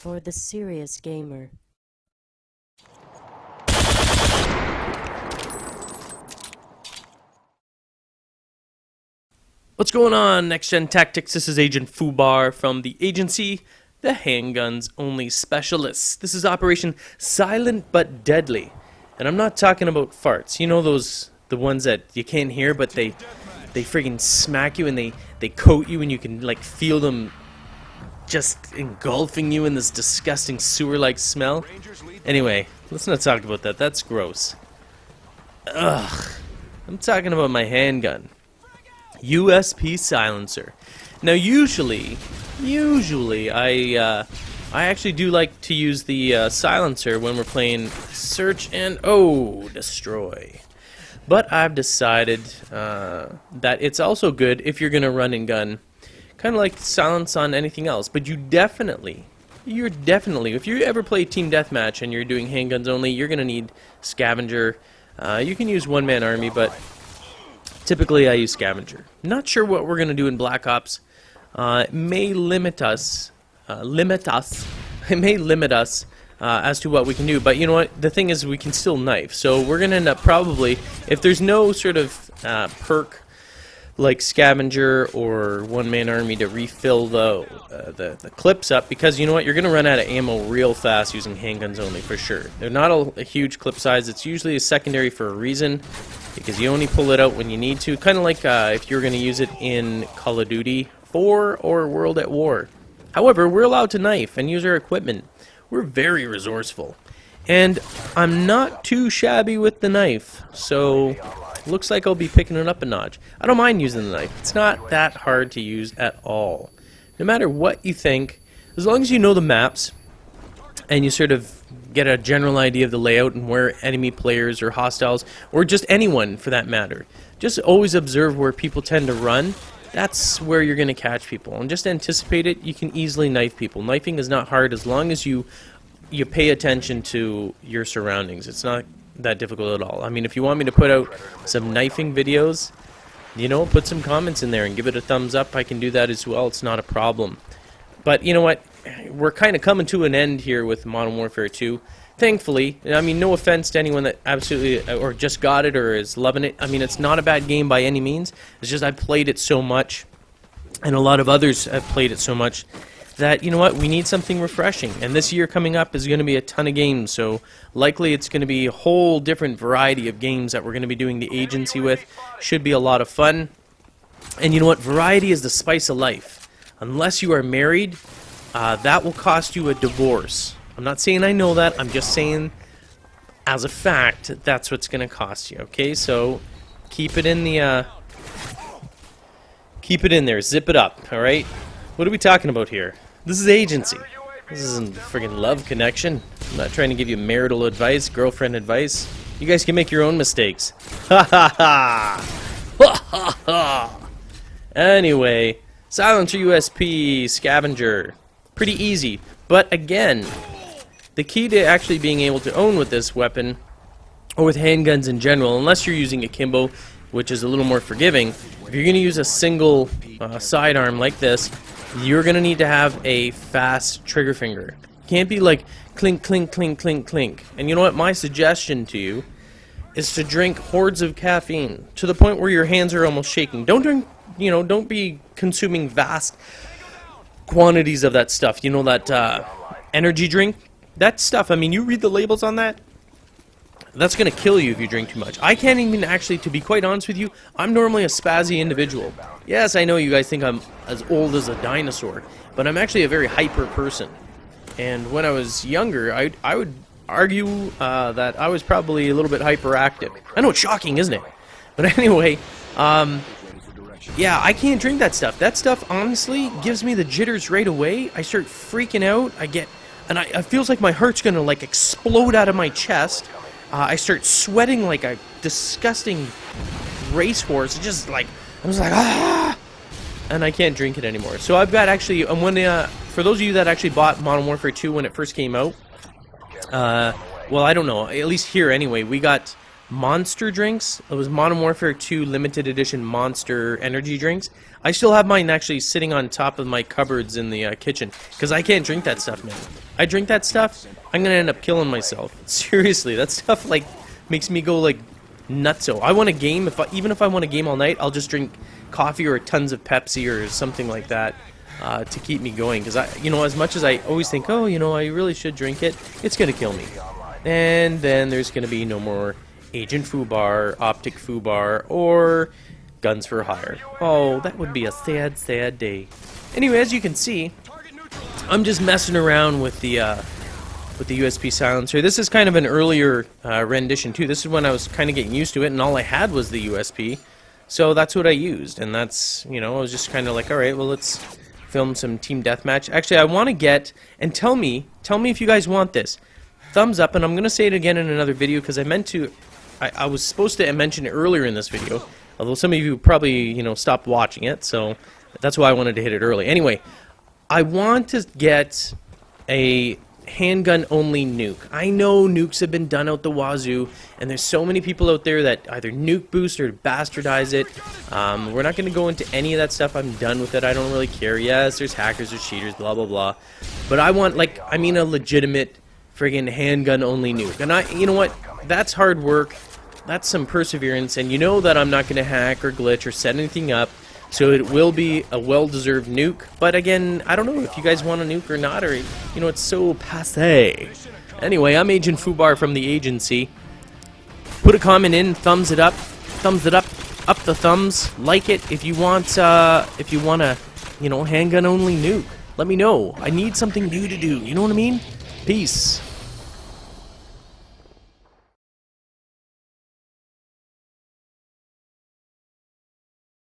for the serious gamer. What's going on, Next Gen Tactics? This is Agent Fubar from the agency, the Handguns Only Specialists. This is Operation Silent But Deadly. And I'm not talking about farts. You know those, the ones that you can't hear, but they friggin' smack you and they coat you and you can like feel them just engulfing you in this disgusting sewer-like smell. Anyway, let's not talk about that. That's gross. Ugh. I'm talking about my handgun. USP silencer. Now usually I actually do like to use the silencer when we're playing search and destroy. But I've decided that it's also good if you're gonna run and gun, kind of like silence on anything else. But you're definitely, if you ever play team deathmatch and you're doing handguns only, you're gonna need scavenger. You can use one-man army, but typically I use scavenger. Not sure what we're gonna do in Black Ops. It may limit us. It may limit us as to what we can do. But you know what? The thing is, we can still knife. So we're gonna end up probably, if there's no sort of perk like scavenger or one-man army to refill the clips up, because you know what? You're gonna run out of ammo real fast using handguns only for sure. They're not a huge clip size. It's usually a secondary for a reason, because you only pull it out when you need to. Kind of like if you're going to use it in Call of Duty 4 or World at War. However, we're allowed to knife and use our equipment. We're very resourceful. And I'm not too shabby with the knife, so looks like I'll be picking it up a notch. I don't mind using the knife. It's not that hard to use at all. No matter what you think, as long as you know the maps and you sort of get a general idea of the layout and where enemy players or hostiles, or just anyone for that matter, just always observe where people tend to run. That's where you're going to catch people, and just anticipate it. You can easily knife people. Knifing is not hard as long as you pay attention to your surroundings. It's not that difficult at all. I mean, if you want me to put out some knifing videos, you know, put some comments in there and give it a thumbs up. I can do that as well. It's not a problem. But you know what? We're kind of coming to an end here with Modern Warfare 2. Thankfully, I mean, no offense to anyone that absolutely, or just got it or is loving it. I mean, it's not a bad game by any means. It's just I've played it so much, and a lot of others have played it so much, that, you know what, we need something refreshing. And this year coming up is going to be a ton of games, so likely it's going to be a whole different variety of games that we're going to be doing the agency with. Should be a lot of fun. And you know what, variety is the spice of life. Unless you are married, that will cost you a divorce. I'm not saying I know that, I'm just saying as a fact that's what's going to cost you, okay? So keep it in the keep it in there, zip it up, all right? What are we talking about here? This is agency. This isn't friggin' Love Connection. I'm not trying to give you marital advice, girlfriend advice. You guys can make your own mistakes. Ha ha ha! Ha ha ha! Anyway, silencer USP, scavenger. Pretty easy. But again, the key to actually being able to own with this weapon, or with handguns in general, unless you're using a Kimbo, which is a little more forgiving, if you're going to use a single sidearm like this, you're going to need to have a fast trigger finger. Can't be like clink, clink, clink, clink, clink. And you know what? My suggestion to you is to drink hordes of caffeine to the point where your hands are almost shaking. Don't drink, you know, don't be consuming vast quantities of that stuff. You know, that energy drink? That stuff, I mean, you read the labels on that, that's going to kill you if you drink too much. I can't even actually, to be quite honest with you, I'm normally a spazzy individual. Yes, I know you guys think I'm as old as a dinosaur, but I'm actually a very hyper person. And when I was younger, I would argue that I was probably a little bit hyperactive. I know it's shocking, isn't it? But anyway, yeah, I can't drink that stuff. That stuff, honestly, gives me the jitters right away. I start freaking out. And it feels like my heart's gonna like explode out of my chest. I start sweating like a disgusting racehorse. It's just like, I was like, ah! And I can't drink it anymore. So I've got actually, for those of you that actually bought Modern Warfare 2 when it first came out, well, I don't know, at least here anyway, we got Monster drinks. It was Modern Warfare 2 limited edition Monster energy drinks. I still have mine actually sitting on top of my cupboards in the kitchen because I can't drink that stuff, man. I drink that stuff, I'm gonna end up killing myself. Seriously, that stuff like makes me go like nutso. I want a game. Even if I want a game all night, I'll just drink coffee or tons of Pepsi or something like that to keep me going. Because as much as I always think, oh, I really should drink it, it's gonna kill me. And then there's gonna be no more Agent Fubar, Optic Fubar, or Guns for Hire. Oh, that would be a sad, sad day. Anyway, as you can see, I'm just messing around with the USP silencer. This is kind of an earlier rendition too. This is when I was kind of getting used to it, and all I had was the USP, so that's what I used. And that's I was just kind of like, all right, well, let's film some team deathmatch. Actually, I want to get and tell me if you guys want this. Thumbs up, and I'm gonna say it again in another video because I meant to. I was supposed to mention it earlier in this video, although some of you probably stopped watching it, so that's why I wanted to hit it early. Anyway, I want to get a handgun-only nuke. I know nukes have been done out the wazoo, and there's so many people out there that either nuke boost or bastardize it. We're not going to go into any of that stuff. I'm done with it. I don't really care. Yes, there's hackers, there's cheaters, blah, blah, blah. But I want, a legitimate friggin' handgun-only nuke. And you know what? That's hard work. That's some perseverance, and you know that I'm not going to hack or glitch or set anything up. So it will be a well-deserved nuke, but again, I don't know if you guys want a nuke or not, or, it's so passé. Anyway, I'm Agent Fubar from the agency. Put a comment in, thumbs it up, up the thumbs, like it if you want a, handgun-only nuke. Let me know. I need something new to do, you know what I mean? Peace.